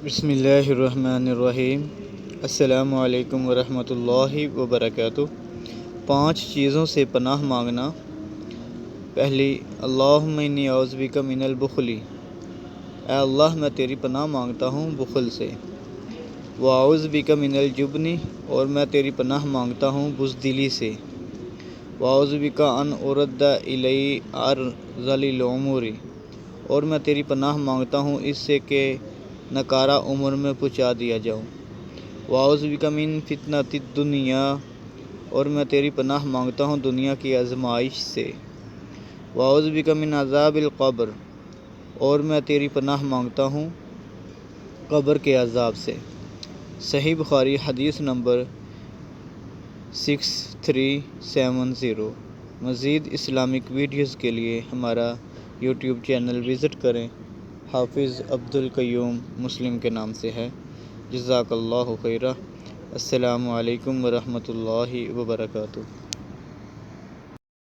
بسم اللہ الرحمن الرحیم۔ السلام علیکم ورحمۃ اللہ وبرکاتہ۔ 5 چیزوں سے پناہ مانگنا۔ پہلی، اللہم انی اعوذ بک من البخل، اے اللہ میں تیری پناہ مانگتا ہوں بخل سے۔ واعوذ بک من الجبن، اور میں تیری پناہ مانگتا ہوں بزدلی سے۔ واعوذ بک ان ارد الی ارذل الامور، اور میں تیری پناہ مانگتا ہوں اس سے کہ نکارہ عمر میں پہنچا دیا جاؤں۔ واعوذ بک من فتنۃ الدنیا، اور میں تیری پناہ مانگتا ہوں دنیا کی آزمائش سے۔ واعوذ بک من عذاب القبر، اور میں تیری پناہ مانگتا ہوں قبر کے عذاب سے۔ صحیح بخاری حدیث نمبر 6370۔ مزید اسلامک ویڈیوز کے لیے ہمارا یوٹیوب چینل وزٹ کریں۔ حافظ عبد القیوم مسلم کے نام سے ہے۔ جزاک اللہ خیرہ۔ السلام علیکم ورحمۃ اللہ وبرکاتہ۔